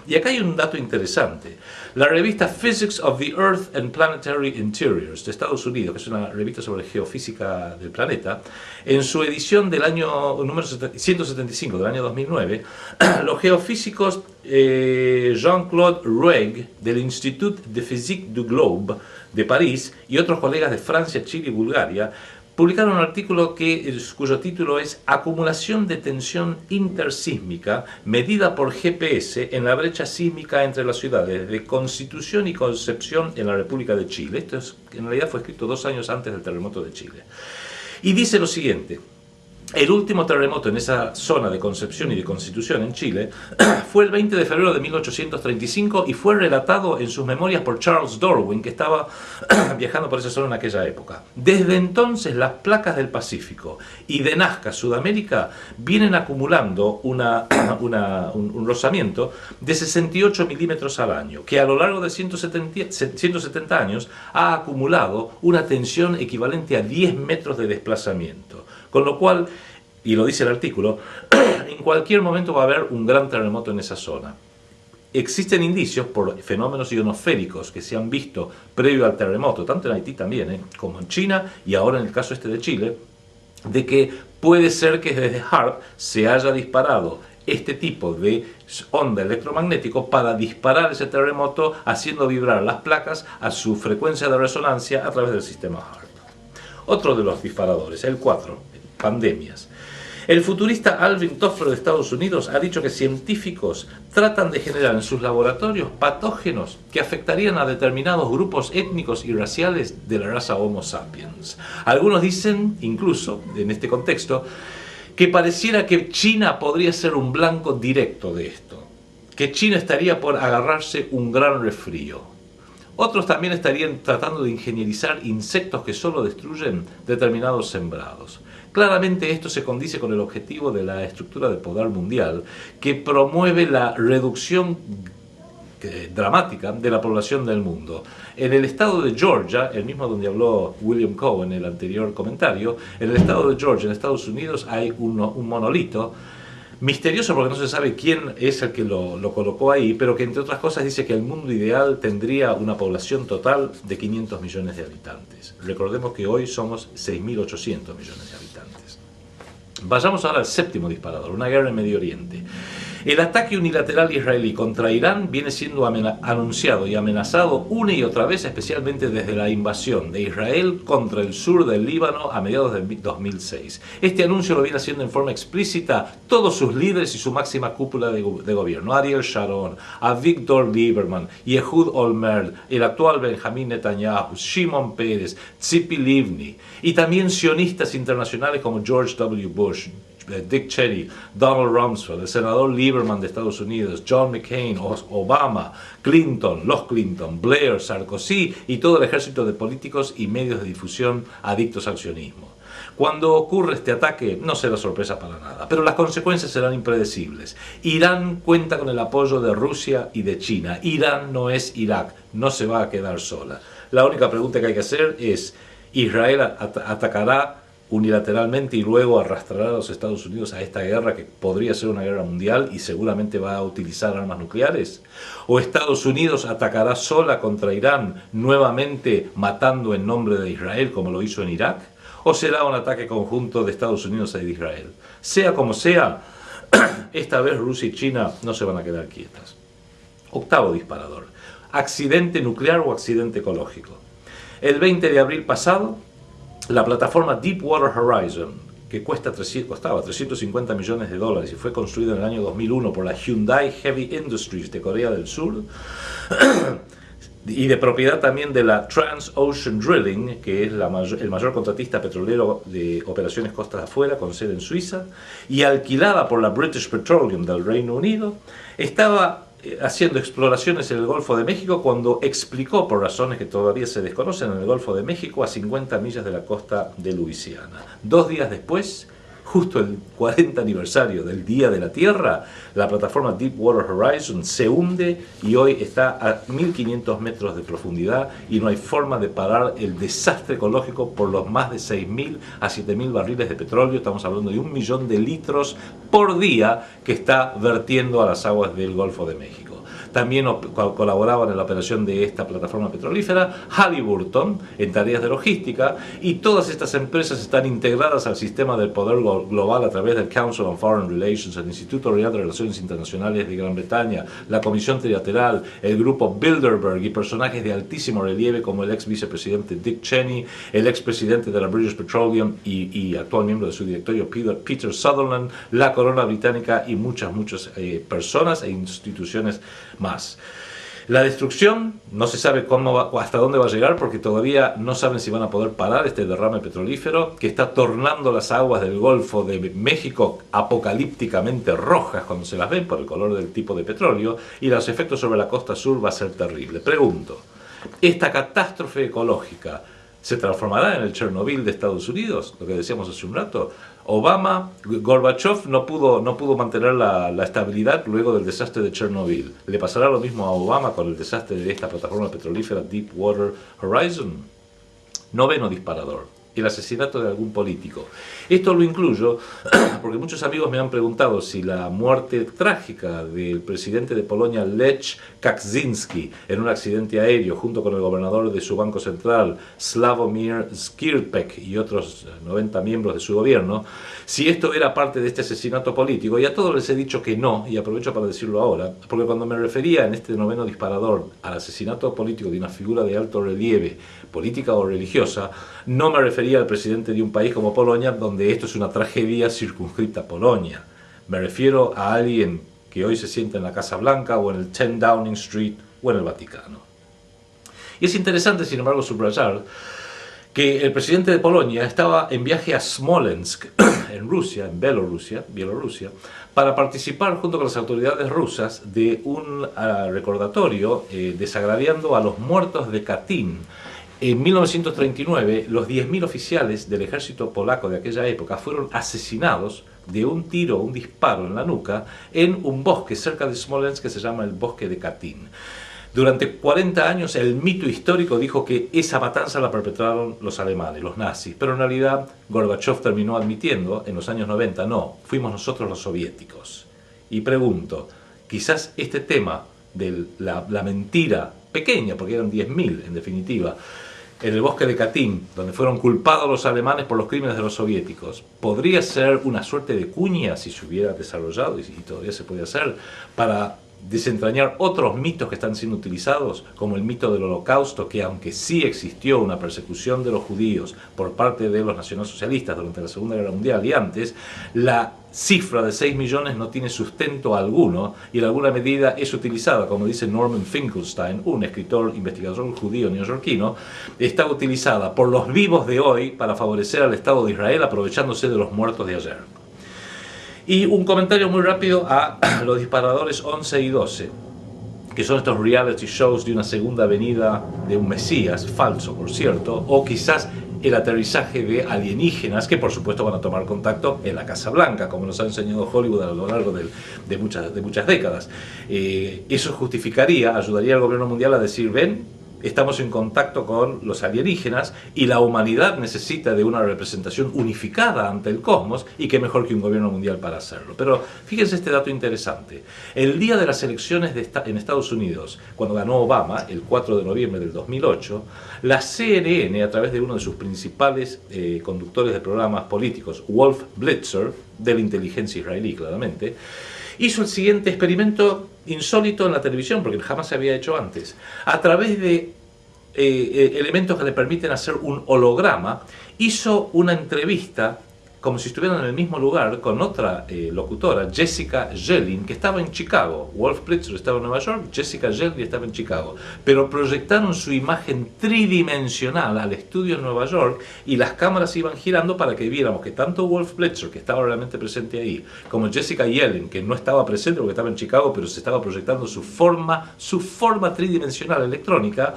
Y acá hay un dato interesante. La revista Physics of the Earth and Planetary Interiors de Estados Unidos, que es una revista sobre geofísica del planeta, en su edición del año número 175 del año 2009, los geofísicos Jean-Claude Ruegue del Institut de Physique du Globe de París y otros colegas de Francia, Chile y Bulgaria publicaron un artículo cuyo título es Acumulación de tensión intersísmica medida por GPS en la brecha sísmica entre las ciudades de Constitución y Concepción en la República de Chile. Esto en realidad fue escrito 2 años antes del terremoto de Chile. Y dice lo siguiente: el último terremoto en esa zona de Concepción y de Constitución en Chile fue el 20 de febrero de 1835 y fue relatado en sus memorias por Charles Darwin, que estaba viajando por esa zona en aquella época. Desde entonces las placas del Pacífico y de Nazca, Sudamérica, vienen acumulando un rozamiento de 68 milímetros al año, que a lo largo de 170 años ha acumulado una tensión equivalente a 10 metros de desplazamiento. Con lo cual, y lo dice el artículo, en cualquier momento va a haber un gran terremoto en esa zona. Existen indicios por fenómenos ionosféricos que se han visto previo al terremoto, tanto en Haití también, como en China y ahora en el caso de Chile, de que puede ser que desde HAARP se haya disparado este tipo de onda electromagnético para disparar ese terremoto haciendo vibrar las placas a su frecuencia de resonancia a través del sistema HAARP. Otro de los disparadores, el 4, pandemias. El futurista Alvin Toffler de Estados Unidos ha dicho que científicos tratan de generar en sus laboratorios patógenos que afectarían a determinados grupos étnicos y raciales de la raza Homo sapiens. Algunos dicen, incluso en este contexto, que pareciera que China podría ser un blanco directo de esto, que China estaría por agarrarse un gran resfrío. Otros también estarían tratando de ingenierizar insectos que solo destruyen determinados sembrados. Claramente esto se condice con el objetivo de la estructura de poder mundial que promueve la reducción dramática de la población del mundo. En el estado de Georgia, el mismo donde habló William Coe en el anterior comentario, en el estado de Georgia, en Estados Unidos, hay un monolito misterioso porque no se sabe quién es el que lo colocó ahí, pero que entre otras cosas dice que el mundo ideal tendría una población total de 500 millones de habitantes. Recordemos que hoy somos 6.800 millones de habitantes. Vayamos ahora al séptimo disparador, una guerra en Medio Oriente. El ataque unilateral israelí contra Irán viene siendo anunciado y amenazado una y otra vez, especialmente desde la invasión de Israel contra el sur del Líbano a mediados de 2006. Este anuncio lo viene haciendo en forma explícita todos sus líderes y su máxima cúpula de gobierno: Ariel Sharon, Avigdor Lieberman, Ehud Olmert, el actual Benjamín Netanyahu, Shimon Peres, Tzipi Livni, y también sionistas internacionales como George W. Bush, Dick Cheney, Donald Rumsfeld, el senador Lieberman de Estados Unidos, John McCain, Obama, Clinton, los Clinton, Blair, Sarkozy y todo el ejército de políticos y medios de difusión adictos al sionismo. Cuando ocurre este ataque no será sorpresa para nada, pero las consecuencias serán impredecibles. Irán cuenta con el apoyo de Rusia y de China. Irán no es Irak, no se va a quedar sola. La única pregunta que hay que hacer es: ¿Israel atacará unilateralmente y luego arrastrará a los Estados Unidos a esta guerra que podría ser una guerra mundial y seguramente va a utilizar armas nucleares? ¿O Estados Unidos atacará sola contra Irán, nuevamente matando en nombre de Israel como lo hizo en Irak? ¿O será un ataque conjunto de Estados Unidos e Israel? Sea como sea, esta vez Rusia y China no se van a quedar quietas. Octavo disparador: accidente nuclear o accidente ecológico. El 20 de abril pasado, la plataforma Deepwater Horizon, que costaba 350 millones de dólares y fue construida en el año 2001 por la Hyundai Heavy Industries de Corea del Sur, y de propiedad también de la Transocean Drilling, que es el mayor contratista petrolero de operaciones costas afuera, con sede en Suiza, y alquilada por la British Petroleum del Reino Unido, estaba haciendo exploraciones en el Golfo de México cuando explicó, por razones que todavía se desconocen, en el Golfo de México a 50 millas de la costa de Luisiana. 2 días después, justo el 40 aniversario del Día de la Tierra, la plataforma Deepwater Horizon se hunde y hoy está a 1.500 metros de profundidad y no hay forma de parar el desastre ecológico por los más de 6.000 a 7.000 barriles de petróleo. Estamos hablando de 1 millón de litros por día que está vertiendo a las aguas del Golfo de México. también colaboraban en la operación de esta plataforma petrolífera, Halliburton en tareas de logística, y todas estas empresas están integradas al sistema del poder global a través del Council on Foreign Relations, el Instituto Real de Relaciones Internacionales de Gran Bretaña, la Comisión Trilateral, el grupo Bilderberg y personajes de altísimo relieve como el ex vicepresidente Dick Cheney, el ex presidente de la British Petroleum y actual miembro de su directorio Peter Sutherland, la corona británica y muchas personas e instituciones más. La destrucción no se sabe hasta dónde va a llegar, porque todavía no saben si van a poder parar este derrame petrolífero que está tornando las aguas del Golfo de México apocalípticamente rojas cuando se las ven por el color del tipo de petróleo, y los efectos sobre la costa sur va a ser terrible. Pregunto, ¿esta catástrofe ecológica se transformará en el Chernobyl de Estados Unidos? Lo que decíamos hace un rato. Gorbachev no pudo mantener la estabilidad luego del desastre de Chernobyl. ¿Le pasará lo mismo a Obama con el desastre de esta plataforma petrolífera Deepwater Horizon? Noveno disparador: el asesinato de algún político. Esto lo incluyo porque muchos amigos me han preguntado si la muerte trágica del presidente de Polonia, Lech Kaczynski, en un accidente aéreo junto con el gobernador de su banco central, Sławomir Skierpek, y otros 90 miembros de su gobierno, si esto era parte de este asesinato político. Y a todos les he dicho que no, y aprovecho para decirlo ahora, porque cuando me refería en este noveno disparador al asesinato político de una figura de alto relieve, política o religiosa, no me refería al presidente de un país como Polonia, donde esto es una tragedia circunscrita a Polonia. Me refiero a alguien que hoy se sienta en la Casa Blanca o en el 10 Downing Street o en el Vaticano. Y es interesante, sin embargo, subrayar que el presidente de Polonia estaba en viaje a Smolensk, en Rusia, en Bielorrusia, para participar junto con las autoridades rusas de un recordatorio desagraviando a los muertos de Katyn. En 1939, los 10.000 oficiales del ejército polaco de aquella época fueron asesinados de un disparo en la nuca, en un bosque cerca de Smolensk que se llama el bosque de Katyn. Durante 40 años el mito histórico dijo que esa matanza la perpetraron los alemanes, los nazis, pero en realidad Gorbachev terminó admitiendo en los años 90, no, fuimos nosotros los soviéticos. Y pregunto, quizás este tema de la mentira pequeña, porque eran 10.000 en definitiva, en el bosque de Katyn, donde fueron culpados los alemanes por los crímenes de los soviéticos, podría ser una suerte de cuña, si se hubiera desarrollado, y todavía se puede hacer, para desentrañar otros mitos que están siendo utilizados, como el mito del Holocausto, que aunque sí existió una persecución de los judíos por parte de los nacionalsocialistas durante la Segunda Guerra Mundial y antes, la cifra de 6 millones no tiene sustento alguno y en alguna medida es utilizada, como dice Norman Finkelstein, un escritor investigador judío neoyorquino, está utilizada por los vivos de hoy para favorecer al Estado de Israel, aprovechándose de los muertos de ayer. Y un comentario muy rápido a los disparadores 11 y 12, que son estos reality shows de una segunda venida de un Mesías, falso por cierto, o quizás el aterrizaje de alienígenas que por supuesto van a tomar contacto en la Casa Blanca, como nos ha enseñado Hollywood a lo largo de muchas décadas. Eso ayudaría al gobierno mundial a decir, ven, estamos en contacto con los alienígenas y la humanidad necesita de una representación unificada ante el cosmos, y qué mejor que un gobierno mundial para hacerlo. Pero fíjense este dato interesante. El día de las elecciones en Estados Unidos, cuando ganó Obama, el 4 de noviembre del 2008, la CNN, a través de uno de sus principales conductores de programas políticos, Wolf Blitzer, de la inteligencia israelí claramente, hizo el siguiente experimento insólito en la televisión, porque jamás se había hecho antes. A través de elementos que le permiten hacer un holograma, hizo una entrevista como si estuvieran en el mismo lugar con otra locutora, Jessica Yellin, que estaba en Chicago. Wolf Blitzer estaba en Nueva York, Jessica Yellin estaba en Chicago. Pero proyectaron su imagen tridimensional al estudio en Nueva York y las cámaras iban girando para que viéramos que tanto Wolf Blitzer, que estaba realmente presente ahí, como Jessica Yellin, que no estaba presente porque estaba en Chicago, pero se estaba proyectando su forma tridimensional electrónica,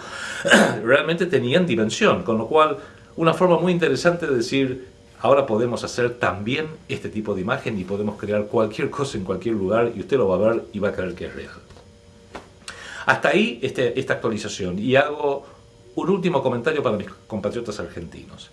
realmente tenían dimensión. Con lo cual, una forma muy interesante de decir, ahora podemos hacer también este tipo de imagen y podemos crear cualquier cosa en cualquier lugar y usted lo va a ver y va a creer que es real. Hasta ahí esta actualización, y hago un último comentario para mis compatriotas argentinos.